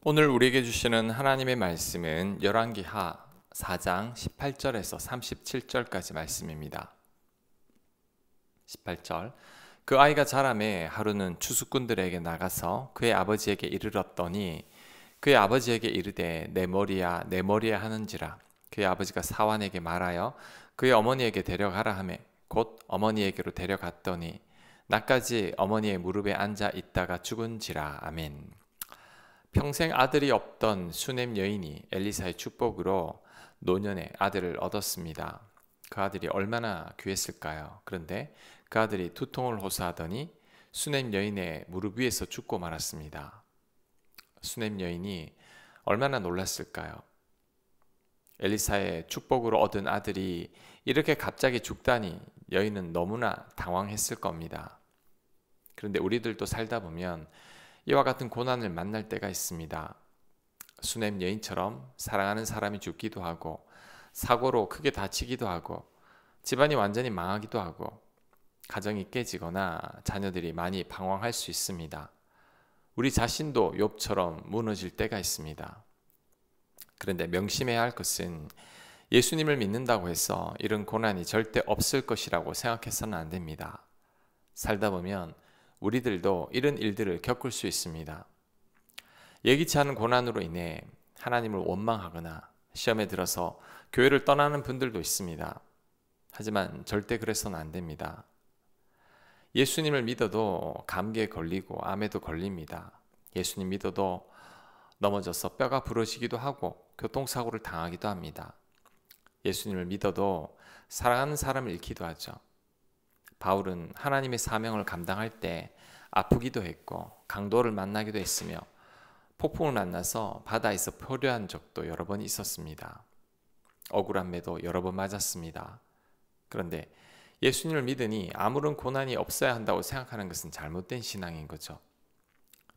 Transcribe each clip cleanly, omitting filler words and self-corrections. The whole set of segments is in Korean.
오늘 우리에게 주시는 하나님의 말씀은 열왕기하 4장 18절에서 37절까지 말씀입니다. 18절 그 아이가 자라매 하루는 추수꾼들에게 나가서 그의 아버지에게 이르렀더니 그의 아버지에게 이르되 내 머리야 내 머리야 하는지라. 그의 아버지가 사환에게 말하여 그의 어머니에게 데려가라 하매 곧 어머니에게로 데려갔더니 낮까지 어머니의 무릎에 앉아 있다가 죽은지라. 아멘. 평생 아들이 없던 수넴 여인이 엘리사의 축복으로 노년에 아들을 얻었습니다. 그 아들이 얼마나 귀했을까요? 그런데 그 아들이 두통을 호소하더니 수넴 여인의 무릎 위에서 죽고 말았습니다. 수넴 여인이 얼마나 놀랐을까요? 엘리사의 축복으로 얻은 아들이 이렇게 갑자기 죽다니 여인은 너무나 당황했을 겁니다. 그런데 우리들도 살다 보면 이와 같은 고난을 만날 때가 있습니다. 수넴 여인처럼 사랑하는 사람이 죽기도 하고 사고로 크게 다치기도 하고 집안이 완전히 망하기도 하고 가정이 깨지거나 자녀들이 많이 방황할 수 있습니다. 우리 자신도 욥처럼 무너질 때가 있습니다. 그런데 명심해야 할 것은 예수님을 믿는다고 해서 이런 고난이 절대 없을 것이라고 생각해서는 안 됩니다. 살다 보면 우리들도 이런 일들을 겪을 수 있습니다. 예기치 않은 고난으로 인해 하나님을 원망하거나 시험에 들어서 교회를 떠나는 분들도 있습니다. 하지만 절대 그래서는 안 됩니다. 예수님을 믿어도 감기에 걸리고 암에도 걸립니다. 예수님 믿어도 넘어져서 뼈가 부러지기도 하고 교통사고를 당하기도 합니다. 예수님을 믿어도 사랑하는 사람을 잃기도 하죠. 바울은 하나님의 사명을 감당할 때 아프기도 했고 강도를 만나기도 했으며 폭풍을 만나서 바다에서 표류한 적도 여러 번 있었습니다. 억울한 매도 여러 번 맞았습니다. 그런데 예수님을 믿으니 아무런 고난이 없어야 한다고 생각하는 것은 잘못된 신앙인 거죠.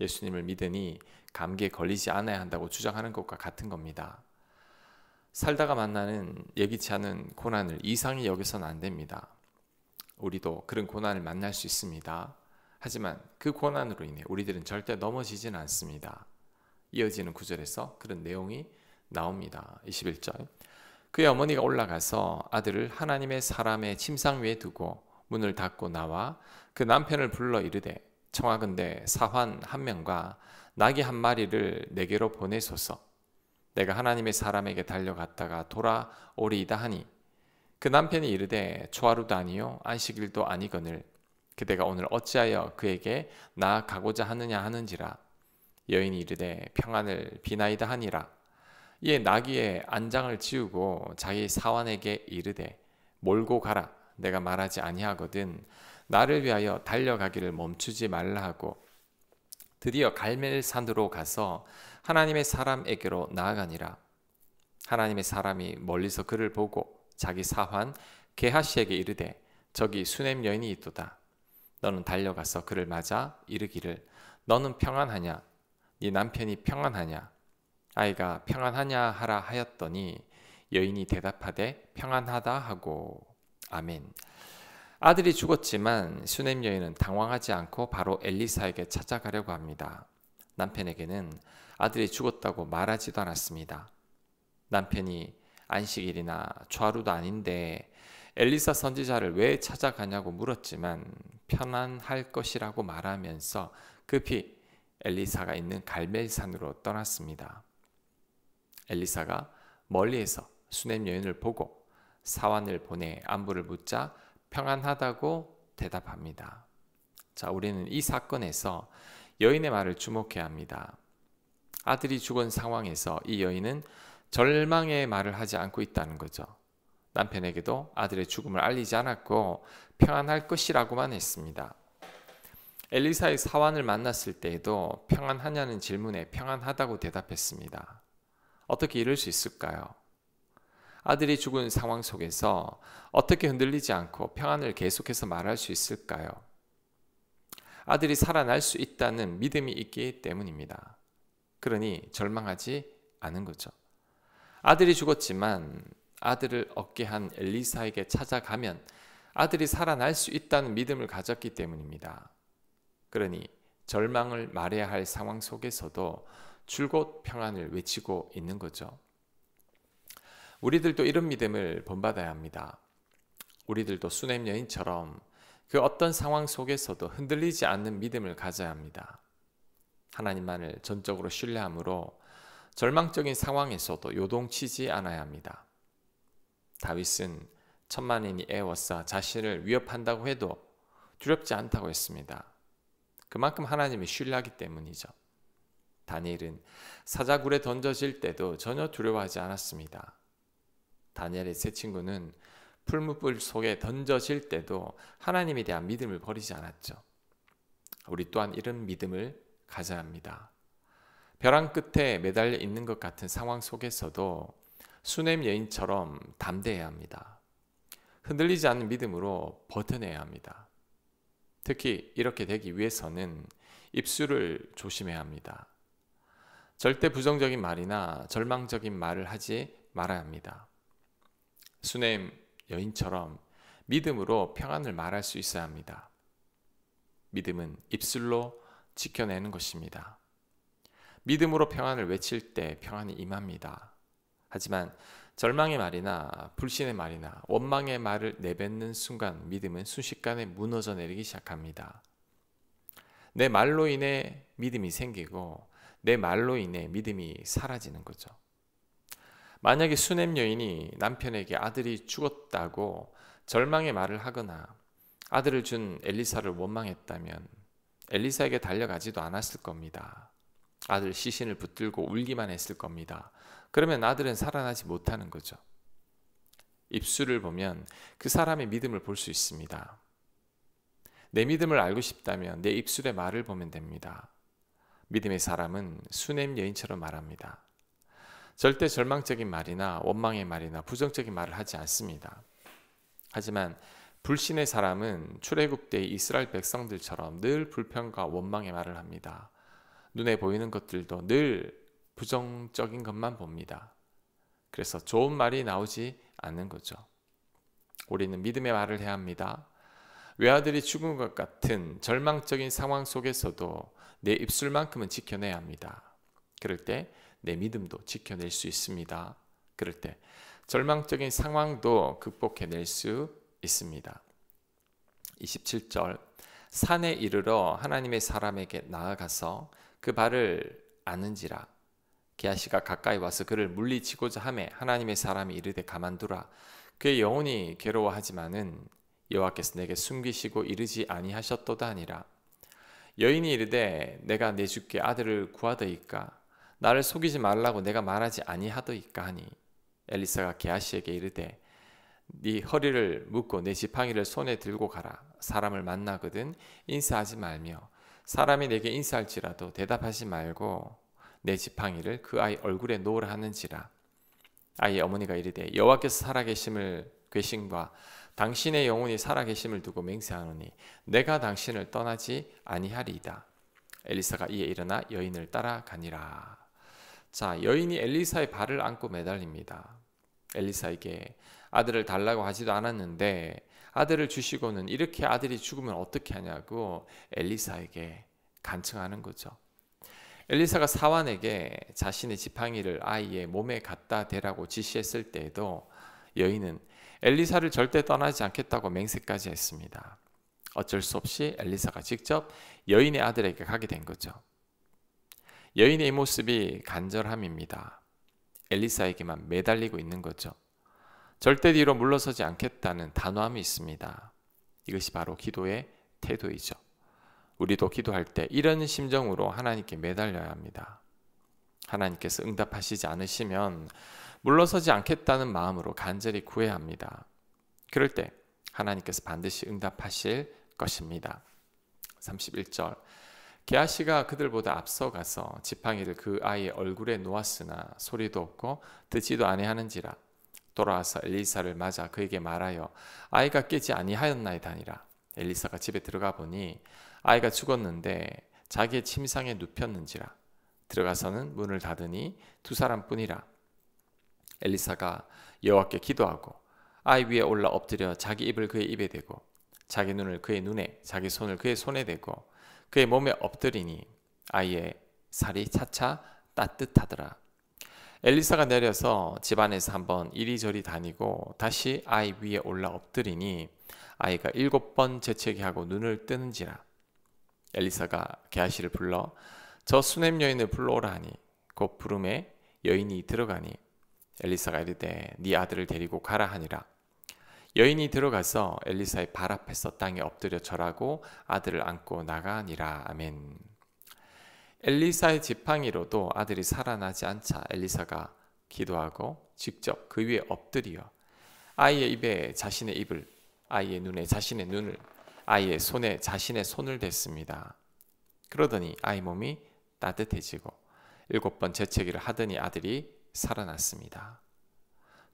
예수님을 믿으니 감기에 걸리지 않아야 한다고 주장하는 것과 같은 겁니다. 살다가 만나는 예기치 않은 고난을 이상히 여겨서는 안 됩니다. 우리도 그런 고난을 만날 수 있습니다. 하지만 그 고난으로 인해 우리들은 절대 넘어지지는 않습니다. 이어지는 구절에서 그런 내용이 나옵니다. 21절 그의 어머니가 올라가서 아들을 하나님의 사람의 침상 위에 두고 문을 닫고 나와 그 남편을 불러 이르되 청하건대 사환 한 명과 나귀 한 마리를 내게로 보내소서. 내가 하나님의 사람에게 달려갔다가 돌아오리이다 하니 그 남편이 이르되 초하루도 아니요 안식일도 아니거늘 그대가 오늘 어찌하여 그에게 나아가고자 하느냐 하는지라. 여인이 이르되 평안을 비나이다 하니라. 이에 나귀의 안장을 지우고 자기 사환에게 이르되 몰고 가라. 내가 말하지 아니하거든 나를 위하여 달려가기를 멈추지 말라 하고 드디어 갈멜산으로 가서 하나님의 사람에게로 나아가니라. 하나님의 사람이 멀리서 그를 보고 자기 사환 게하시에게 이르되 저기 수넴 여인이 있도다. 너는 달려가서 그를 맞아 이르기를 너는 평안하냐 네 남편이 평안하냐 아이가 평안하냐 하라 하였더니 여인이 대답하되 평안하다 하고. 아멘. 아들이 죽었지만 수넴 여인은 당황하지 않고 바로 엘리사에게 찾아가려고 합니다. 남편에게는 아들이 죽었다고 말하지도 않았습니다. 남편이 안식일이나 초하루도 아닌데 엘리사 선지자를 왜 찾아가냐고 물었지만 편안할 것이라고 말하면서 급히 엘리사가 있는 갈멜산으로 떠났습니다. 엘리사가 멀리에서 수넴 여인을 보고 사환을 보내 안부를 묻자 평안하다고 대답합니다. 자, 우리는 이 사건에서 여인의 말을 주목해야 합니다. 아들이 죽은 상황에서 이 여인은 절망의 말을 하지 않고 있다는 거죠. 남편에게도 아들의 죽음을 알리지 않았고 평안할 것이라고만 했습니다. 엘리사의 사환을 만났을 때에도 평안하냐는 질문에 평안하다고 대답했습니다. 어떻게 이럴 수 있을까요? 아들이 죽은 상황 속에서 어떻게 흔들리지 않고 평안을 계속해서 말할 수 있을까요? 아들이 살아날 수 있다는 믿음이 있기 때문입니다. 그러니 절망하지 않은 거죠. 아들이 죽었지만 아들을 얻게 한 엘리사에게 찾아가면 아들이 살아날 수 있다는 믿음을 가졌기 때문입니다. 그러니 절망을 말해야 할 상황 속에서도 줄곧 평안을 외치고 있는 거죠. 우리들도 이런 믿음을 본받아야 합니다. 우리들도 수냄 여인처럼 그 어떤 상황 속에서도 흔들리지 않는 믿음을 가져야 합니다. 하나님만을 전적으로 신뢰함으로 절망적인 상황에서도 요동치지 않아야 합니다. 다윗은 천만인이 애워싸 자신을 위협한다고 해도 두렵지 않다고 했습니다. 그만큼 하나님을 신뢰하기 때문이죠. 다니엘은 사자굴에 던져질 때도 전혀 두려워하지 않았습니다. 다니엘의 세 친구는 풀무불 속에 던져질 때도 하나님에 대한 믿음을 버리지 않았죠. 우리 또한 이런 믿음을 가져야 합니다. 벼랑 끝에 매달려 있는 것 같은 상황 속에서도 수냄 여인처럼 담대해야 합니다. 흔들리지 않는 믿음으로 버텨내야 합니다. 특히 이렇게 되기 위해서는 입술을 조심해야 합니다. 절대 부정적인 말이나 절망적인 말을 하지 말아야 합니다. 수냄 여인처럼 믿음으로 평안을 말할 수 있어야 합니다. 믿음은 입술로 지켜내는 것입니다. 믿음으로 평안을 외칠 때 평안이 임합니다. 하지만 절망의 말이나 불신의 말이나 원망의 말을 내뱉는 순간 믿음은 순식간에 무너져 내리기 시작합니다. 내 말로 인해 믿음이 생기고 내 말로 인해 믿음이 사라지는 거죠. 만약에 수냄 여인이 남편에게 아들이 죽었다고 절망의 말을 하거나 아들을 준 엘리사를 원망했다면 엘리사에게 달려가지도 않았을 겁니다. 아들 시신을 붙들고 울기만 했을 겁니다. 그러면 아들은 살아나지 못하는 거죠. 입술을 보면 그 사람의 믿음을 볼 수 있습니다. 내 믿음을 알고 싶다면 내 입술의 말을 보면 됩니다. 믿음의 사람은 수냄 여인처럼 말합니다. 절대 절망적인 말이나 원망의 말이나 부정적인 말을 하지 않습니다. 하지만 불신의 사람은 출애굽 때 이스라엘 백성들처럼 늘 불평과 원망의 말을 합니다. 눈에 보이는 것들도 늘 부정적인 것만 봅니다. 그래서 좋은 말이 나오지 않는 거죠. 우리는 믿음의 말을 해야 합니다. 외아들이 죽은 것 같은 절망적인 상황 속에서도 내 입술만큼은 지켜내야 합니다. 그럴 때 내 믿음도 지켜낼 수 있습니다. 그럴 때 절망적인 상황도 극복해낼 수 있습니다. 27절 산에 이르러 하나님의 사람에게 나아가서 그 발을 아는지라 게하시가 가까이 와서 그를 물리치고자 하매 하나님의 사람이 이르되 가만두라 그의 영혼이 괴로워하지만은 여호와께서 내게 숨기시고 이르지 아니하셨도다 하니라. 여인이 이르되 내가 내 주께 아들을 구하더이까 나를 속이지 말라고 내가 말하지 아니하더이까 하니 엘리사가 게하시에게 이르되 네 허리를 묶고 내 지팡이를 손에 들고 가라. 사람을 만나거든 인사하지 말며 사람이 내게 인사할지라도 대답하지 말고 내 지팡이를 그 아이 얼굴에 놓으라 하는지라. 아이의 어머니가 이르되 여호와께서 살아계심을 계심과 당신의 영혼이 살아계심을 두고 맹세하노니 내가 당신을 떠나지 아니하리이다. 엘리사가 이에 일어나 여인을 따라가니라. 자, 여인이 엘리사의 발을 안고 매달립니다. 엘리사에게 아들을 달라고 하지도 않았는데 아들을 주시고는 이렇게 아들이 죽으면 어떻게 하냐고 엘리사에게 간청하는 거죠. 엘리사가 사환에게 자신의 지팡이를 아이의 몸에 갖다 대라고 지시했을 때에도 여인은 엘리사를 절대 떠나지 않겠다고 맹세까지 했습니다. 어쩔 수 없이 엘리사가 직접 여인의 아들에게 가게 된 거죠. 여인의 이 모습이 간절함입니다. 엘리사에게만 매달리고 있는 거죠. 절대 뒤로 물러서지 않겠다는 단호함이 있습니다. 이것이 바로 기도의 태도이죠. 우리도 기도할 때 이런 심정으로 하나님께 매달려야 합니다. 하나님께서 응답하시지 않으시면 물러서지 않겠다는 마음으로 간절히 구해야 합니다. 그럴 때 하나님께서 반드시 응답하실 것입니다. 31절 게하시가 그들보다 앞서가서 지팡이를 그 아이의 얼굴에 놓았으나 소리도 없고 듣지도 아니하는지라. 돌아와서 엘리사를 맞아 그에게 말하여 아이가 깨지 아니하였나이다 하니라. 엘리사가 집에 들어가 보니 아이가 죽었는데 자기의 침상에 눕혔는지라. 들어가서는 문을 닫으니 두 사람뿐이라. 엘리사가 여호와께 기도하고 아이 위에 올라 엎드려 자기 입을 그의 입에 대고 자기 눈을 그의 눈에 자기 손을 그의 손에 대고 그의 몸에 엎드리니 아이의 살이 차차 따뜻하더라. 엘리사가 내려서 집안에서 한번 이리저리 다니고 다시 아이 위에 올라 엎드리니 아이가 7번 재채기 하고 눈을 뜨는지라. 엘리사가 게하시를 불러 저 수냄 여인을 불러오라 하니 곧 부름에 여인이 들어가니 엘리사가 이르되 네 아들을 데리고 가라 하니라. 여인이 들어가서 엘리사의 발 앞에서 땅에 엎드려 절하고 아들을 안고 나가니라. 아멘. 엘리사의 지팡이로도 아들이 살아나지 않자 엘리사가 기도하고 직접 그 위에 엎드려 아이의 입에 자신의 입을, 아이의 눈에 자신의 눈을, 아이의 손에 자신의 손을 댔습니다. 그러더니 아이 몸이 따뜻해지고 7번 재채기를 하더니 아들이 살아났습니다.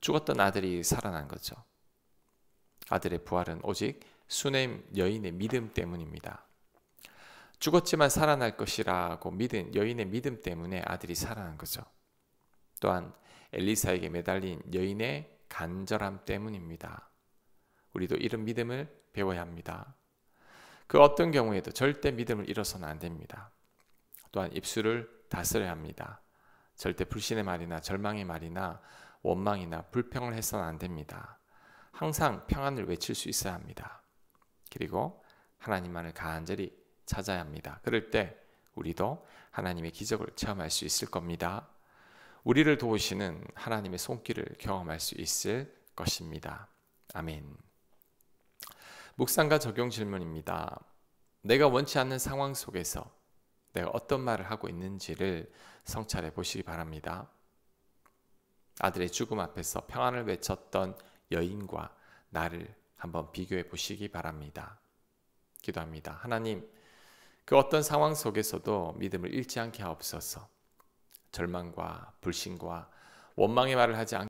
죽었던 아들이 살아난 거죠. 아들의 부활은 오직 수냄 여인의 믿음 때문입니다. 죽었지만 살아날 것이라고 믿은 여인의 믿음 때문에 아들이 살아난 거죠. 또한 엘리사에게 매달린 여인의 간절함 때문입니다. 우리도 이런 믿음을 배워야 합니다. 그 어떤 경우에도 절대 믿음을 잃어서는 안 됩니다. 또한 입술을 다스려야 합니다. 절대 불신의 말이나 절망의 말이나 원망이나 불평을 해서는 안 됩니다. 항상 평안을 외칠 수 있어야 합니다. 그리고 하나님만을 간절히 찾아야 합니다. 그럴 때 우리도 하나님의 기적을 체험할 수 있을 겁니다. 우리를 도우시는 하나님의 손길을 경험할 수 있을 것입니다. 아멘. 묵상과 적용 질문입니다. 내가 원치 않는 상황 속에서 내가 어떤 말을 하고 있는지를 성찰해 보시기 바랍니다. 아들의 죽음 앞에서 평안을 외쳤던 여인과 나를 한번 비교해 보시기 바랍니다. 기도합니다. 하나님, 그 어떤 상황 속에서도 믿음을 잃지 않게 하옵소서. 절망과 불신과 원망의 말을 하지 않게